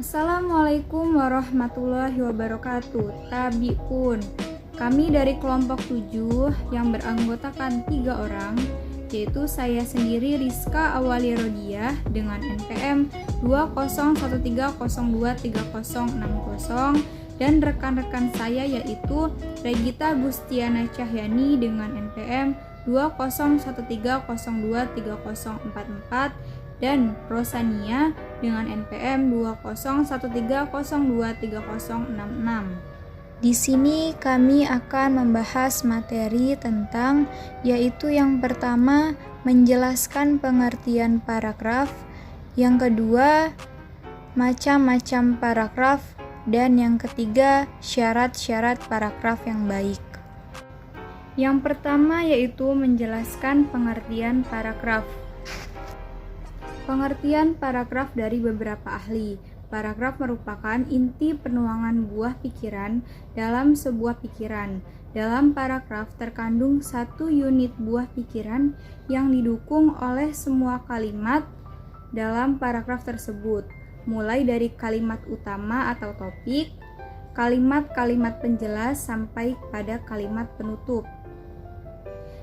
Assalamualaikum warahmatullahi wabarakatuh. Tabiun. Kami dari kelompok 7 yang beranggotakan 3 orang, yaitu saya sendiri Rizka Awali Rodiah dengan NPM 2013023060 dan rekan-rekan saya yaitu Regita Gustiana Cahyani dengan NPM 2013023044 dan Rosania dengan NPM 2013023066. Di sini kami akan membahas materi tentang yaitu yang pertama menjelaskan pengertian paragraf, yang kedua macam-macam paragraf, dan yang ketiga syarat-syarat paragraf yang baik. Yang pertama yaitu menjelaskan pengertian paragraf. Pengertian paragraf dari beberapa ahli. Paragraf merupakan inti penuangan buah pikiran dalam sebuah pikiran. Dalam paragraf terkandung satu unit buah pikiran yang didukung oleh semua kalimat dalam paragraf tersebut, mulai dari kalimat utama atau topik, kalimat-kalimat penjelas sampai pada kalimat penutup.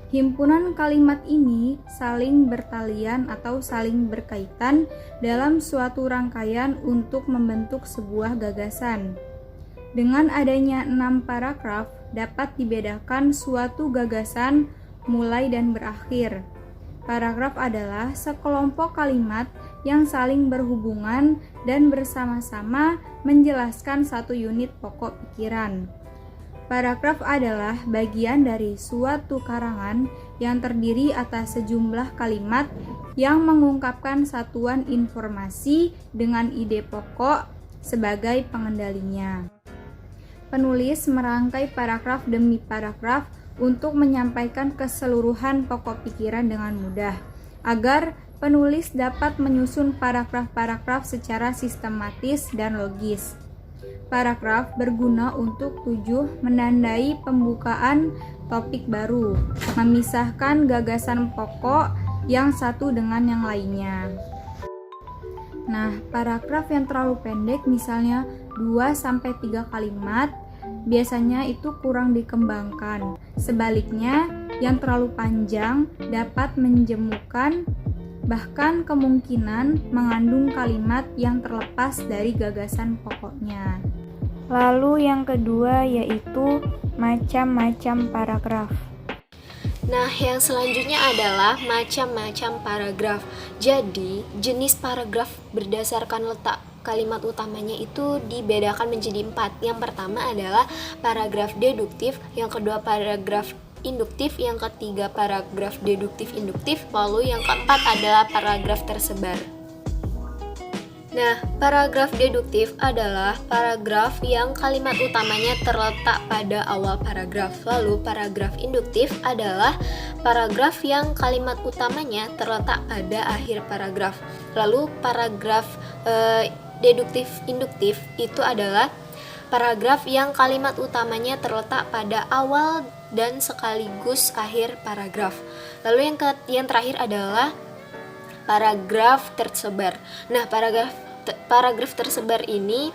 Himpunan kalimat ini saling bertalian atau saling berkaitan dalam suatu rangkaian untuk membentuk sebuah gagasan. Dengan adanya 6 paragraf, dapat dibedakan suatu gagasan mulai dan berakhir. Paragraf adalah sekelompok kalimat yang saling berhubungan dan bersama-sama menjelaskan satu unit pokok pikiran. Paragraf adalah bagian dari suatu karangan yang terdiri atas sejumlah kalimat yang mengungkapkan satuan informasi dengan ide pokok sebagai pengendalinya. Penulis merangkai paragraf demi paragraf untuk menyampaikan keseluruhan pokok pikiran dengan mudah, agar penulis dapat menyusun paragraf-paragraf secara sistematis dan logis. Paragraf berguna untuk menandai pembukaan topik baru, memisahkan gagasan pokok yang satu dengan yang lainnya. Nah, paragraf yang terlalu pendek misalnya 2-3 kalimat, biasanya itu kurang dikembangkan. Sebaliknya, yang terlalu panjang dapat menjemukan, bahkan kemungkinan mengandung kalimat yang terlepas dari gagasan pokoknya. Lalu yang kedua yaitu macam-macam paragraf. Nah, yang selanjutnya adalah macam-macam paragraf. Jadi, jenis paragraf berdasarkan letak kalimat utamanya itu dibedakan menjadi 4. Yang pertama adalah paragraf deduktif, yang kedua paragraf induktif, yang ketiga paragraf deduktif-induktif, lalu yang keempat adalah paragraf tersebar. Nah, paragraf deduktif adalah paragraf yang kalimat utamanya terletak pada awal paragraf. Lalu paragraf induktif adalah paragraf yang kalimat utamanya terletak pada akhir paragraf. Lalu paragraf deduktif-induktif itu adalah paragraf yang kalimat utamanya terletak pada awal dan sekaligus akhir paragraf. Lalu yang terakhir adalah paragraf tersebar. Nah, paragraf tersebar ini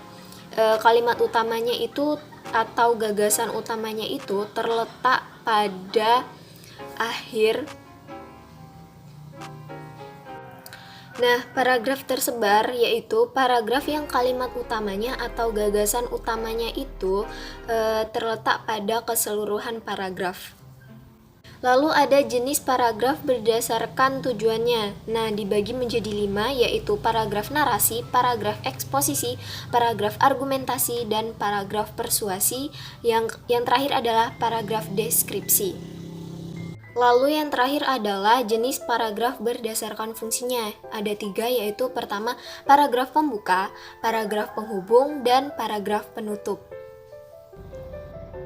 kalimat utamanya itu atau gagasan utamanya itu terletak pada akhir. Nah, paragraf tersebar yaitu paragraf yang kalimat utamanya atau gagasan utamanya itu terletak pada keseluruhan paragraf. Lalu ada jenis paragraf berdasarkan tujuannya. Nah, dibagi menjadi 5, yaitu paragraf narasi, paragraf eksposisi, paragraf argumentasi, dan paragraf persuasi. Yang terakhir adalah paragraf deskripsi. Lalu yang terakhir adalah jenis paragraf berdasarkan fungsinya. Ada 3, yaitu pertama paragraf pembuka, paragraf penghubung, dan paragraf penutup.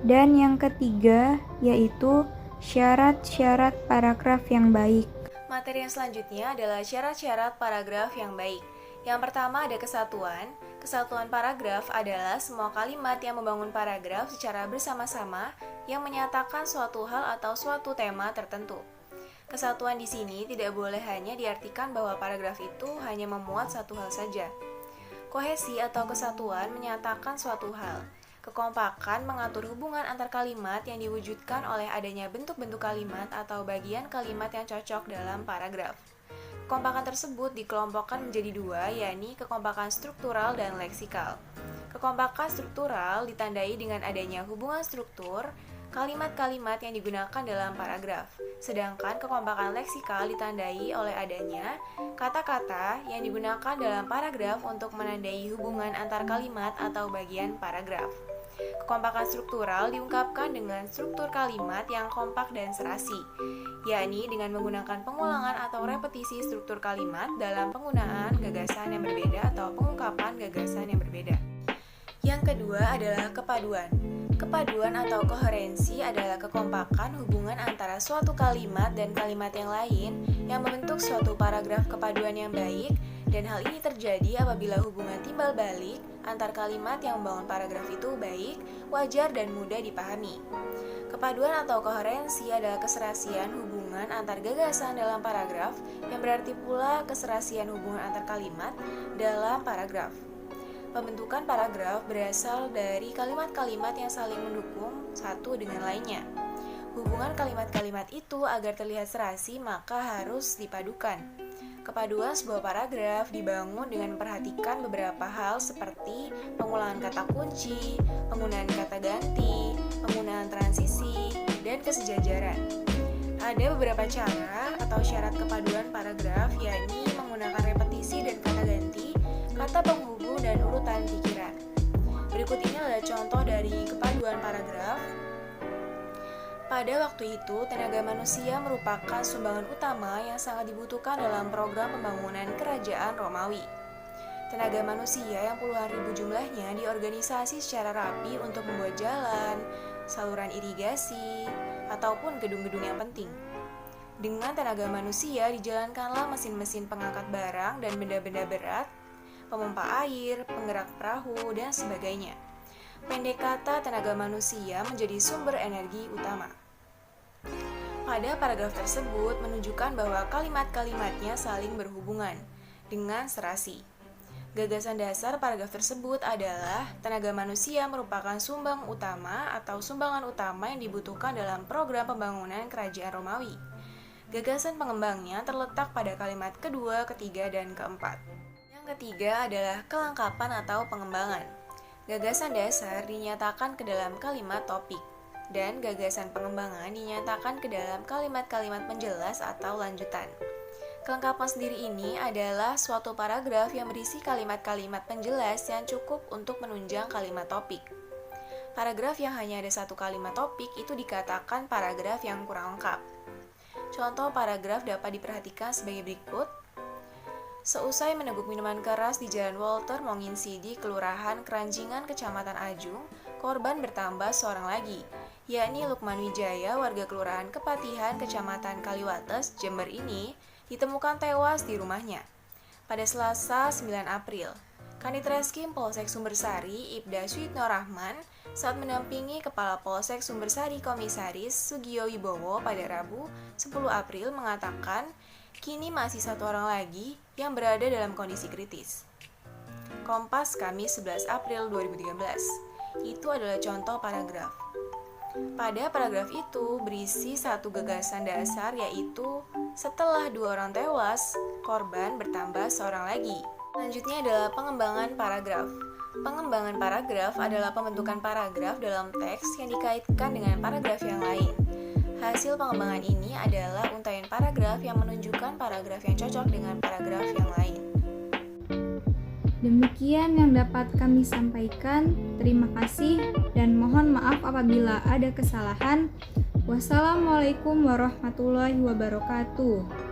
Dan yang ketiga yaitu syarat-syarat paragraf yang baik. Materi yang selanjutnya adalah syarat-syarat paragraf yang baik. Yang pertama ada kesatuan. Kesatuan paragraf adalah semua kalimat yang membangun paragraf secara bersama-sama yang menyatakan suatu hal atau suatu tema tertentu. Kesatuan di sini tidak boleh hanya diartikan bahwa paragraf itu hanya memuat satu hal saja. Kohesi atau kesatuan menyatakan suatu hal. Kekompakan mengatur hubungan antar kalimat yang diwujudkan oleh adanya bentuk-bentuk kalimat atau bagian kalimat yang cocok dalam paragraf. Kekompakan tersebut dikelompokkan menjadi dua, yakni kekompakan struktural dan leksikal. Kekompakan struktural ditandai dengan adanya hubungan struktur kalimat-kalimat yang digunakan dalam paragraf. Sedangkan kekompakan leksikal ditandai oleh adanya kata-kata yang digunakan dalam paragraf untuk menandai hubungan antar kalimat atau bagian paragraf. Kekompakan struktural diungkapkan dengan struktur kalimat yang kompak dan serasi, yakni dengan menggunakan pengulangan atau repetisi struktur kalimat dalam penggunaan gagasan yang berbeda atau pengungkapan gagasan yang berbeda. Yang kedua adalah kepaduan. Kepaduan atau koherensi adalah kekompakan hubungan antara suatu kalimat dan kalimat yang lain yang membentuk suatu paragraf kepaduan yang baik, dan hal ini terjadi apabila hubungan timbal balik antar kalimat yang membangun paragraf itu baik, wajar, dan mudah dipahami. Kepaduan atau koherensi adalah keserasian hubungan antar gagasan dalam paragraf yang berarti pula keserasian hubungan antar kalimat dalam paragraf. Pembentukan paragraf berasal dari kalimat-kalimat yang saling mendukung satu dengan lainnya. Hubungan kalimat-kalimat itu agar terlihat serasi maka harus dipadukan. Kepaduan sebuah paragraf dibangun dengan memperhatikan beberapa hal seperti pengulangan kata kunci, penggunaan kata ganti, penggunaan transisi, dan kesejajaran. Ada beberapa cara atau syarat kepaduan paragraf, yakni menggunakan repetisi dan kata ganti, kata penghubung, dan urutan pikiran. Berikut ini adalah contoh dari kepaduan paragraf. Pada waktu itu, tenaga manusia merupakan sumbangan utama yang sangat dibutuhkan dalam program pembangunan kerajaan Romawi. Tenaga manusia yang puluhan ribu jumlahnya diorganisasi secara rapi untuk membuat jalan, saluran irigasi, ataupun gedung-gedung yang penting. Dengan tenaga manusia dijalankanlah mesin-mesin pengangkat barang dan benda-benda berat, pemompa air, penggerak perahu, dan sebagainya. Pendek kata, tenaga manusia menjadi sumber energi utama. Pada paragraf tersebut menunjukkan bahwa kalimat-kalimatnya saling berhubungan dengan serasi. Gagasan dasar paragraf tersebut adalah tenaga manusia merupakan sumbang utama atau sumbangan utama yang dibutuhkan dalam program pembangunan kerajaan Romawi. Gagasan pengembangnya terletak pada kalimat kedua, ketiga, dan keempat. Ketiga adalah kelengkapan atau pengembangan. Gagasan dasar dinyatakan ke dalam kalimat topik, dan gagasan pengembangan dinyatakan ke dalam kalimat-kalimat penjelas atau lanjutan. Kelengkapan sendiri ini adalah suatu paragraf yang berisi kalimat-kalimat penjelas yang cukup untuk menunjang kalimat topik. Paragraf yang hanya ada satu kalimat topik itu dikatakan paragraf yang kurang lengkap. Contoh paragraf dapat diperhatikan sebagai berikut. Seusai meneguk minuman keras di Jalan Walter Monginsidi, Kelurahan Keranjingan, Kecamatan Ajung, korban bertambah seorang lagi, yakni Lukman Wijaya, warga Kelurahan Kepatihan, Kecamatan Kaliwates, Jember ini, ditemukan tewas di rumahnya. Pada Selasa 9 April, Kanit Reskrim Polsek Sumbersari, Ibda Suyitno Rahman, saat mendampingi Kepala Polsek Sumbersari Komisaris Sugiyo Wibowo pada Rabu 10 April mengatakan, kini masih satu orang lagi yang berada dalam kondisi kritis. Kompas, Kamis 11 April 2013. Itu adalah contoh paragraf. Pada paragraf itu berisi satu gagasan dasar, yaitu setelah dua orang tewas, korban bertambah seorang lagi. Selanjutnya adalah pengembangan paragraf. Pengembangan paragraf adalah pembentukan paragraf dalam teks yang dikaitkan dengan paragraf yang lain. Hasil pengembangan ini adalah untaian paragraf yang menunjukkan paragraf yang cocok dengan paragraf yang lain. Demikian yang dapat kami sampaikan. Terima kasih dan mohon maaf apabila ada kesalahan. Wassalamualaikum warahmatullahi wabarakatuh.